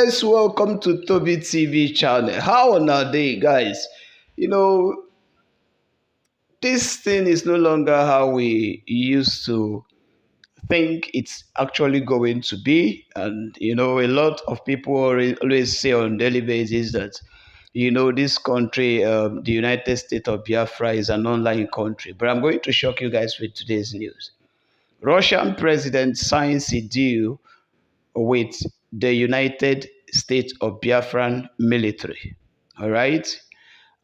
guys, welcome to TOBI TV channel. How on our day, guys? You know, this thing is no longer how we used to think it's actually going to be. And, a lot of people always say on daily basis that, this country, the United States of Biafra is an online country. But I'm going to shock you guys with today's news. Russian president signs a deal with the United States of Biafran military. All right.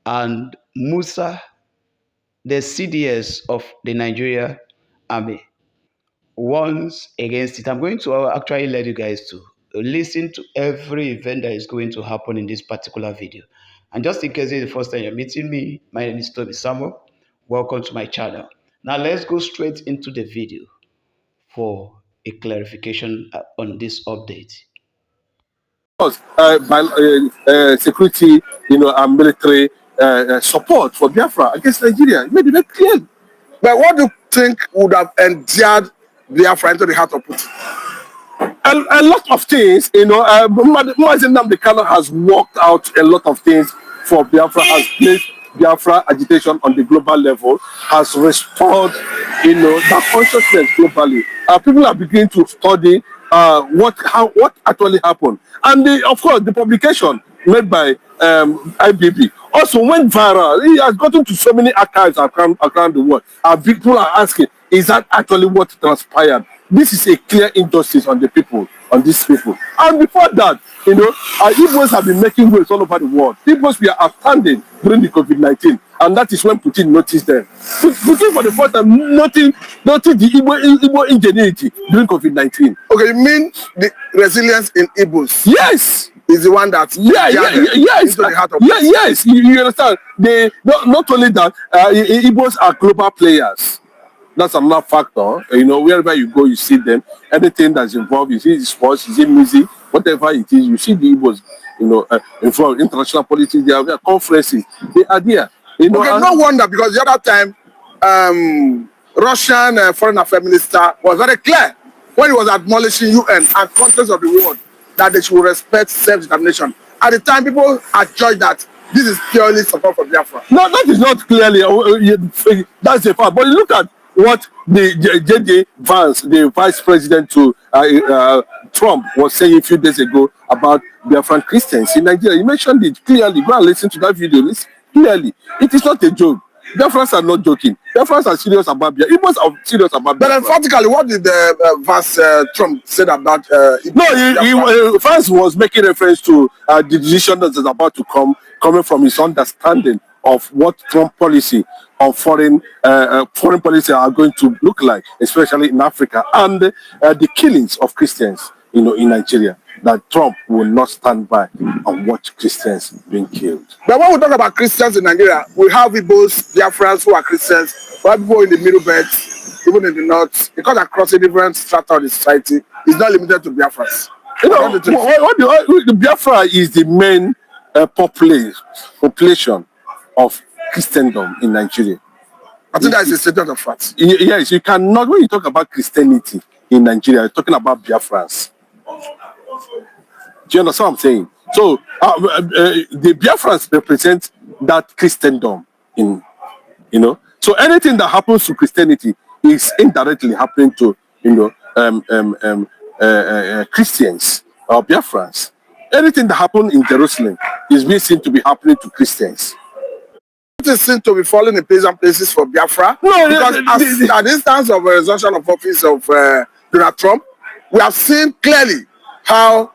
And Musa, the CDS of the Nigeria army, warns against it. I'm going to actually let you guys to listen to every event that is going to happen in this particular video. And just in case it's the first time you're meeting me, my name is TOBI Samuel. Welcome to my channel. Now let's go straight into the video for a clarification on this update. By security, and military support for Biafra against Nigeria. It made it very clear. But what do you think would have endeared Biafra into the heart of Putin? A lot of things, Mazen Namdekano has worked out a lot of things for Biafra, has placed Biafra agitation on the global level, has restored, that consciousness globally. People are beginning to study what actually happened, and of course the publication made by IPOB also went viral. It has gotten to so many archives around the world. People are asking, is that actually what transpired? This is a clear injustice on these people. And before that, our Igbos have been making waves all over the world. Igbos were outstanding during the COVID-19, and that is when Putin noticed them. Putin, for the first time, noticed the Igbo ingenuity during COVID-19. Okay, you mean the resilience in Igbos? Yes. Is the one that yes, into the heart of yes. You understand? They not only that, Igbos are global players. That's another factor. Wherever you go, you see them. Anything that's involved, you see sports, you see music, whatever it is, you see the Igbos, involved in international politics. They are conferences. They are there. Okay, no wonder, because the other time, Russian foreign affairs minister was very clear when he was admonishing UN and countries of the world that they should respect self-determination. At the time, people had judged that this is purely support for Biafra. No, that is not clearly. That's the fact. But look at what the J.D. Vance, the vice president to Trump, was saying a few days ago about Biafran Christians in Nigeria. He mentioned it clearly. Go and listen to that video. Listen clearly. It is not a joke. Biafrans are not joking. Biafrans are serious about Biafra. Igbos are serious about Biafra. But emphatically, what did Vance Trump said about Vance was making reference to the decision that is about to coming from his understanding of what Trump policy on foreign policy are going to look like, especially in Africa, and the killings of Christians, in Nigeria. That Trump will not stand by and watch Christians being killed. But when we talk about Christians in Nigeria, we have Igbos, Biafrans who are Christians, we have people in the middle belt, even in the north, because across a different strata of the society. It's not limited to Biafrans. The Biafra is the main population of Christendom in Nigeria. I think that is a statement of fact. Yes, you cannot, when you talk about Christianity in Nigeria, you're talking about Biafrans. Do you understand what I'm saying? So the Biafrans represent that Christendom So anything that happens to Christianity is indirectly happening to Christians or Biafrans. Anything that happened in Jerusalem is being seen to be happening to Christians. It is seen to be falling in pleasant places for Biafra. No, because at the instance of a resumption of office of Donald Trump, we have seen clearly how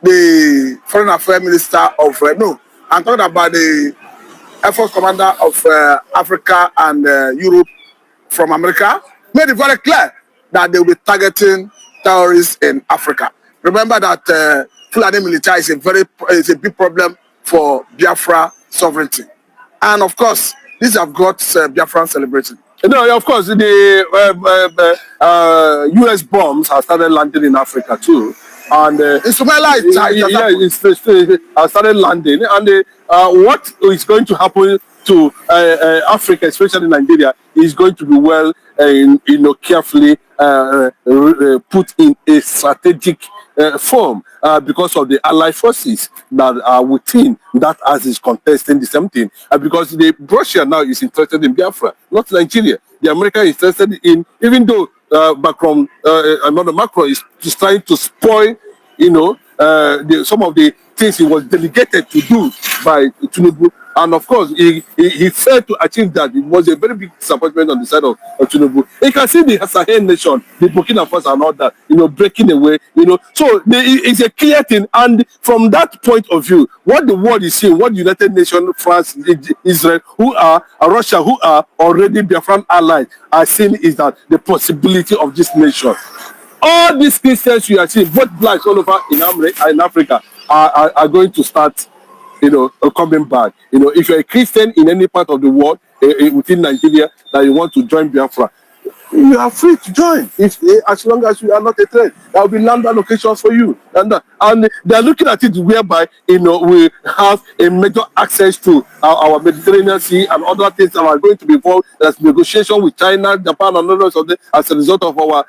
the foreign affairs minister of I'm talking about the Air Force commander of Africa and Europe from America, made it very clear that they will be targeting terrorists in Africa. Remember that Fulani military is a big problem for Biafra sovereignty, and of course, these have got Biafran celebrating. No, of course, the U.S. bombs have started landing in Africa too. And it started landing. And what is going to happen to Africa, especially Nigeria, is going to be well, carefully put in a strategic form because of the allied forces that are within that as is contesting the same thing. Because the Russia now is interested in Biafra, not Nigeria. The America is interested in, even though Macron, another Macron is trying to spoil, some of the things he was delegated to do by Tinubu. And of course, he failed to achieve that. It was a very big disappointment on the side of Tinubu. You can see the Sahel nation, the Burkina Faso and all that, breaking away, So it's a clear thing. And from that point of view, what the world is seeing, what the United Nations, France, Israel, Russia, who are already Biafran allies, are seeing is that the possibility of this nation. All these Christians you are seeing, both blacks all over in Africa, are going to start, coming back. If you're a Christian in any part of the world, within Nigeria, that you want to join Biafra, you are free to join. As long as you are not a threat, there will be land allocations for you. And they are looking at it whereby, we have a major access to our Mediterranean Sea and other things that are going to be involved. There's negotiation with China, Japan, and others of them as a result of our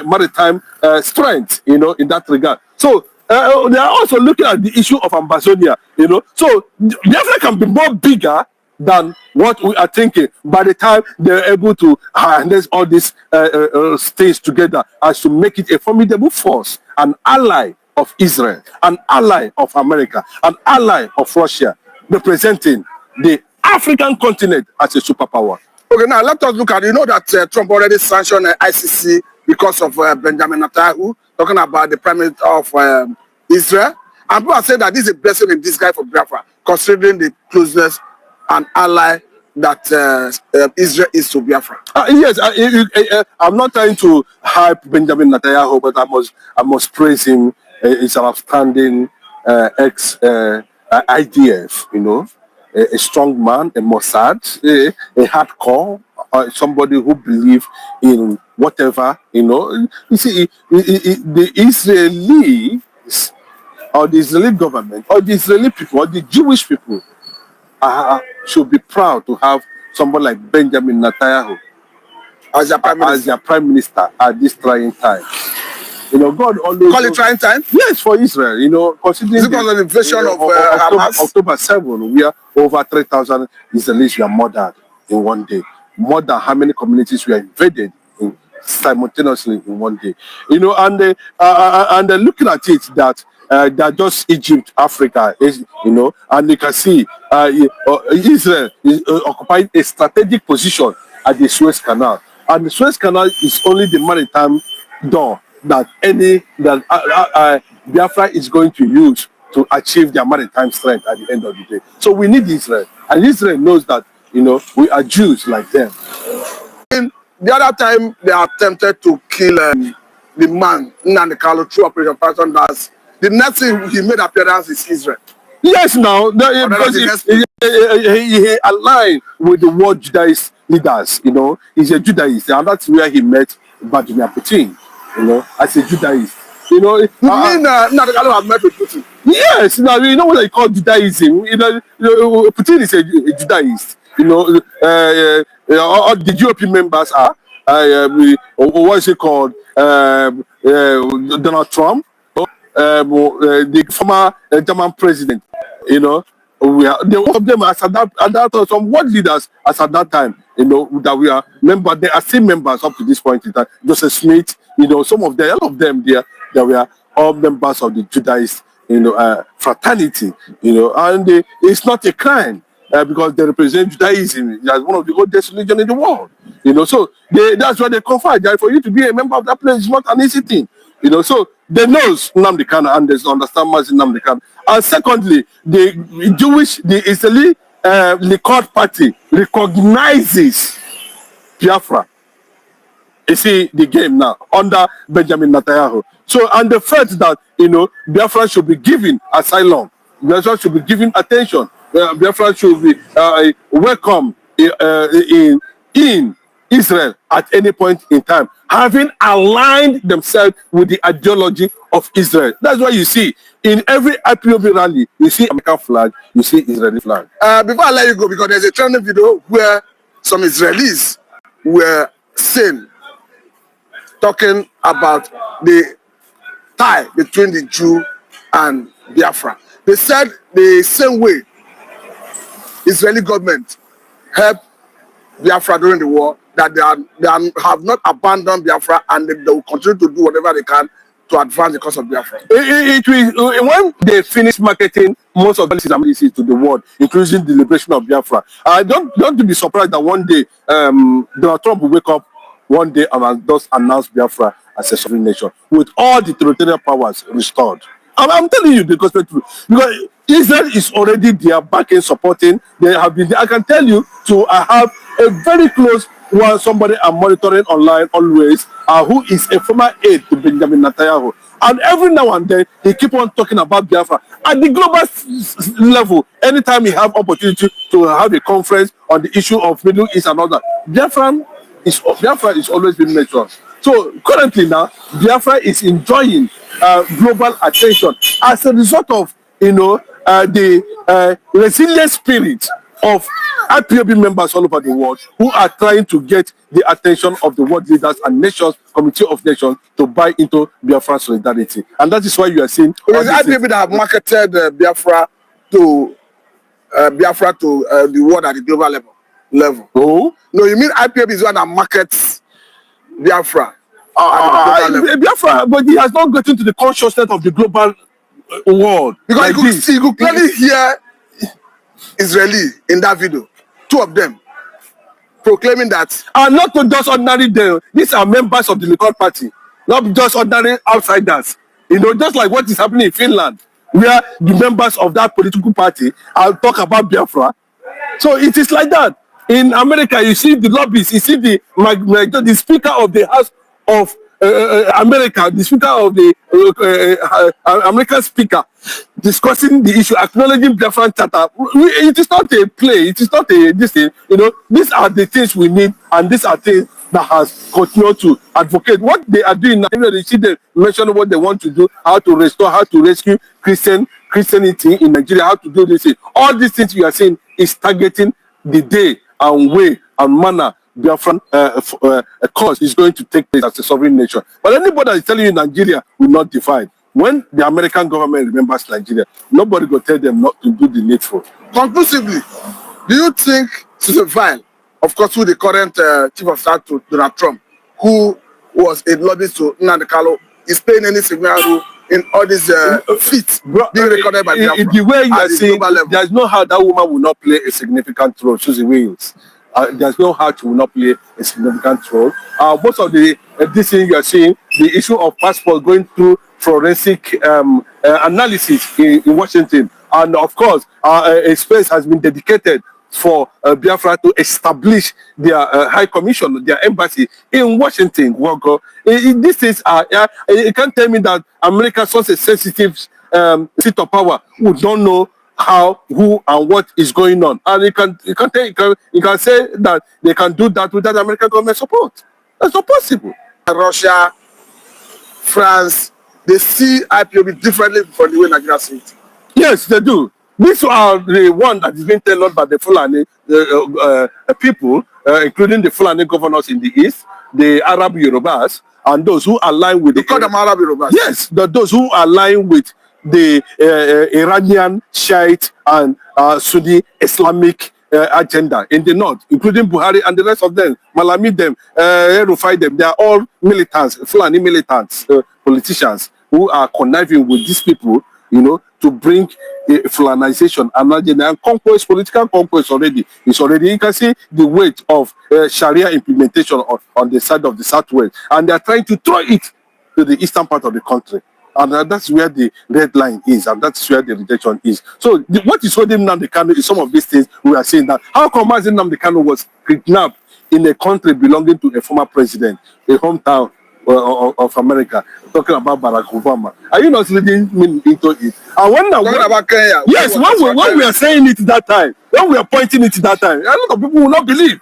maritime strength, in that regard. So they are also looking at the issue of Amazonia, So Biafra can be more bigger than what we are thinking by the time they're able to harness all these things together as to make it a formidable force, an ally of Israel, an ally of America, an ally of Russia, representing the African continent as a superpower. Okay, now let us look at, that Trump already sanctioned ICC because of Benjamin Netanyahu, talking about the Prime Minister of Israel. And people are saying that this is a blessing in disguise for Biafra, considering the closeness and ally that Israel is to Biafra. Yes, I'm not trying to hype Benjamin Netanyahu, but I must praise him. He's an outstanding ex-IDF, a strong man, a Mossad, a hardcore, somebody who believes in whatever, You see, the Israelis, or the Israeli government, or the Israeli people, or the Jewish people, should be proud to have someone like Benjamin Netanyahu as their prime minister at this trying time. God always call it trying time. Yes, for Israel. Considering is it because of the invasion of Hamas? October 7, where over 3,000 Israelis were murdered in one day. More than how many communities were invaded simultaneously in one day. And looking at it that. They're just Egypt, Africa, and you can see Israel is occupying a strategic position at the Suez Canal, and the Suez Canal is only the maritime door that Biafra is going to use to achieve their maritime strength at the end of the day. So we need Israel, and Israel knows that we are Jews like them. The other time they attempted to kill the man Nnamdi Kanu through Operation Passion Dance. The next thing he made appearance is Israel. Yes, now because he aligned with the world Judaist leaders. He's a Judaist, and that's where he met Vladimir Putin. As a Judaist. You mean Nnamdi Kanu have met with Putin? Yes, now you know what they call Judaism. Putin is a Judaist. All the GOP members are. What is it called? Donald Trump. The former German president, all of them as at that some world leaders as at that time, that we are members. They are still members up to this point in time. Joseph Smith, some of them, all of them there, they were all members of the Judaist, fraternity, and it's not a crime. Because they represent Judaism as one of the oldest religions in the world, so that's why they confer. For you to be a member of that place is not an easy thing, So they know Nnamdi Kanu and they understand Nnamdi Kanu. And secondly, the Israeli Likud party recognizes Biafra. You see the game now under Benjamin Netanyahu. So, and the fact that Biafra should be given asylum, Biafra should be given attention. Biafra should be welcome in Israel at any point in time, having aligned themselves with the ideology of Israel. That's why you see in every IPOB rally, you see American flag, you see Israeli flag. Before I let you go, because there's a trending video where some Israelis were seen talking about the tie between the Jew and Biafra. They said the same way Israeli government helped Biafra during the war, that have not abandoned Biafra, and they will continue to do whatever they can to advance the cause of Biafra. It will, when they finish marketing most of the amenities to the world, including the liberation of Biafra, don't be surprised that one day Donald Trump will wake up one day and just announce Biafra as a sovereign nation with all the territorial powers restored. I'm telling you because Israel is already there backing, supporting. They have been there. I can tell you I have a very close one, somebody I'm monitoring online always, who is a former aide to Benjamin Netanyahu. And every now and then, he keep on talking about Biafra. At the global level, anytime he have opportunity to have a conference on the issue of Middle East and all that, Biafra is always been mentioned. So currently now, Biafra is enjoying global attention as a result of the resilient spirit of IPOB members all over the world who are trying to get the attention of the world leaders and nations, Committee of Nations, to buy into Biafra solidarity. And that is why you are seeing... It is IPOB that have marketed Biafra to the world at the global level. Oh? No, you mean IPOB is one that markets Biafra at the global level. Biafra, but he has not gotten to the consciousness of the global world. Because like you could clearly hear Israeli in that video, two of them proclaiming that. And not just ordinary them, these are members of the Likud party, not just ordinary outsiders. Just like what is happening in Finland, where the members of that political party talk about Biafra. So it is like that. In America, you see the lobbyists, you see the Speaker of the House of America, the Speaker of the American Speaker, discussing the issue, acknowledging Biafran Charter. It is not a play. It is not this thing. These are the things we need, and these are things that has continued to advocate. What they are doing now, they see them mention what they want to do, how to restore, how to rescue Christianity in Nigeria, how to do this thing. All these things you are saying is targeting the day and way and manner Biafran cause is going to take place as a sovereign nation. But anybody that is telling you Nigeria will not divide, when the American government remembers Nigeria, nobody will tell them not to do the needful. Conclusively, do you think Susan Vile, of course, who the current chief of staff to Donald Trump, who was a lobbyist to Nnamdi Kanu, is playing any signal role in all these feats being recorded by Biafra? The way you are saying, there's no how that woman will not play a significant role. Susie Wales. There's no how she will not play a significant role. Most of this thing you are seeing, the issue of passport going through forensic analysis in Washington, and of course, a space has been dedicated for Biafra to establish their high commission, their embassy in Washington. These things are, you can't tell me that America is such a sensitive seat of power who don't know how, who, and what is going on. And you can say that they can do that without American government support. That's not possible. Russia, France, they see IPOB differently from the way Nigeria sees it. Yes, they do. These are the one that is being tailored by the Fulani people, including the Fulani governors in the east, the Arab Yorubas, and those who align with You call them Arab Yorubas? Yes, those who align with the Iranian, Shiite, and Sunni Islamic agenda in the north, including Buhari and the rest of them, Malami them, Rufai them. They are all militants, Fulani militants, politicians who are conniving with these people, to bring Fulanization and conquest, political conquest already. It's already, you can see the weight of Sharia implementation on the side of the southwest, and they are trying to throw it to the eastern part of the country. And that's where the red line is, and that's where the rejection is. So what is holding Nnamdi Kanu is some of these things we are saying, that how come Nnamdi Kanu was kidnapped in a country belonging to a former president, a hometown of America, talking about Barack Obama. Are you not reading into it? And when about Kenya, yes, when we are saying it that time, when we are pointing it that time, a lot of people will not believe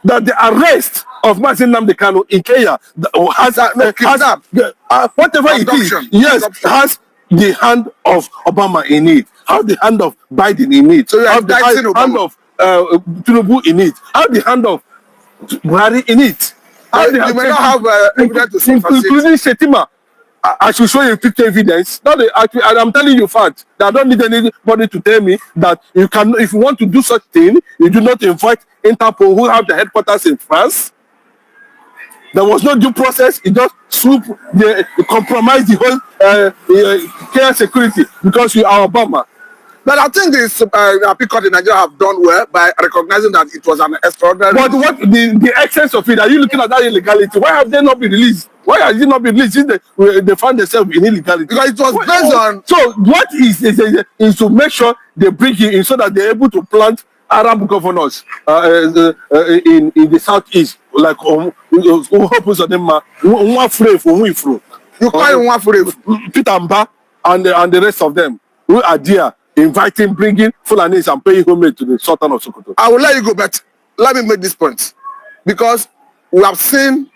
that the arrest of Nnamdi Kanu in Kenya has whatever it is, yes, has the hand of Obama in it, have the hand of Biden in it, so have the hand of Tinubu in it, have the hand of Buhari in it. You may not have evidence to including Shetima. I should show you picture evidence. Not the, I'm telling you fact. I don't need anybody to tell me that you can. If you want to do such thing, you do not invite Interpol, who have the headquarters in France. There was no due process. It just swoop, they compromise the whole care security because you are Obama. But I think the Court in Nigeria have done well by recognizing that it was an extraordinary. But what the essence of it? Are you looking at that illegality? Why have they not been released? Why has it not been released? Since they found themselves in illegality. Because it was based on. So what is to make sure they bring you in so that they're able to plant Arab governors in the southeast, like who happens to them? You call one for Peter Mba and the rest of them who are there inviting, bringing Fulanis and paying homage to the Sultan of Sokoto. I will let you go, but let me make this point. Because we have seen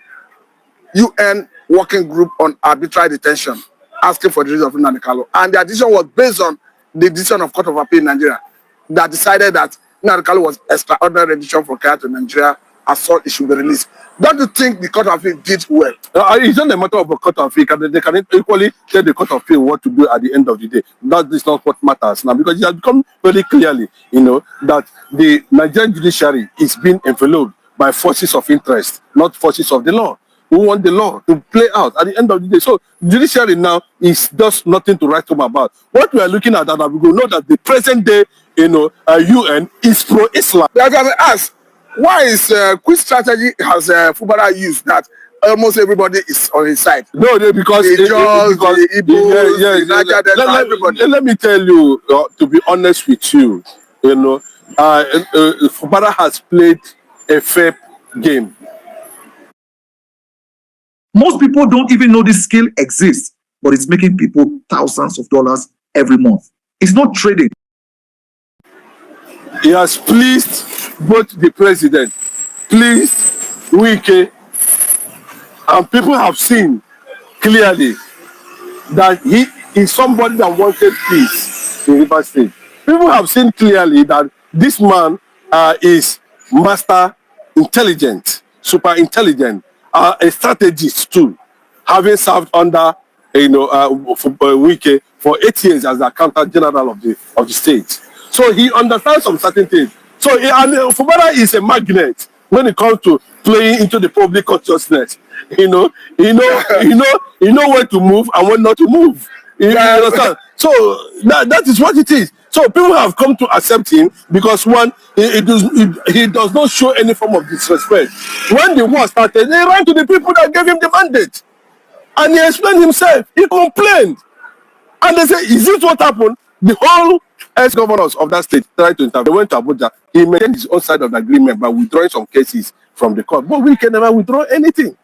UN working group on arbitrary detention asking for the release of Nnamdi Kanu. And the decision was based on the decision of Court of Appeal in Nigeria that decided that Nnamdi Kanu was extraordinary rendition for Kenya to Nigeria, as such it should be released. Don't you think the Court of Appeal did well? It's not a matter of a Court of Appeal. They can equally tell the Court of Appeal what to do at the end of the day. That is not what matters now, because it has become very clearly, that the Nigerian judiciary is being enveloped by forces of interest, not forces of the law, who want the law to play out at the end of the day. So judiciary now is just nothing to write home about. What we are looking at, and we will know that the present day, UN is pro-Islam. Like I ask, why is which strategy has Fubara used that almost everybody is on his side? No, because the Jaws, the Igbos, everybody. Let me tell you, to be honest with you, Fubara has played a fair game. Most people don't even know this skill exists, but it's making people thousands of dollars every month. It's not trading. He has pleased both the president, pleased Wike, and people have seen clearly that he is somebody that wanted peace in River State. People have seen clearly that this man is master intelligent, super intelligent, a strategist too, having served under Wike for 8 years as the accountant general of the state. So he understands some certain things. So Fubara is a magnet when it comes to playing into the public consciousness. He know where to move and when not to move. You understand? So that is what it is. So people have come to accept him because one, he does not show any form of disrespect. When the war started, they ran to the people that gave him the mandate. And he explained himself. He complained. And they said, is this what happened? The whole ex-governors of that state tried to intervene. They went to Abuja. He maintained his own side of the agreement by withdrawing some cases from the court. But we can never withdraw anything.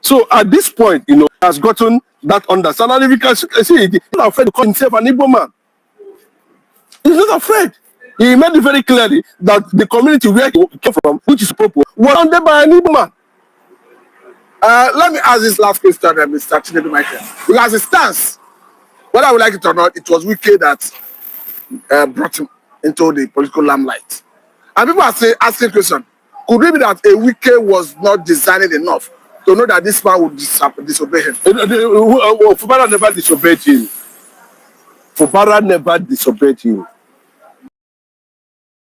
So at this point, he has gotten that understanding. And if you can see, he's not afraid to call himself an Igbo man. He's not afraid. He made it very clearly that the community where he came from, which is Popo, was funded by an Igbo man. Let me ask this last question, Mr. Chinedu Michael. Because it stands, whether I would like it or not, it was Wike that brought him into the political limelight. And people are asking question, could it be that a Wike was not designing enough to know that this man would disobey him? Fubara never disobeyed him. Fubara never disobeyed him.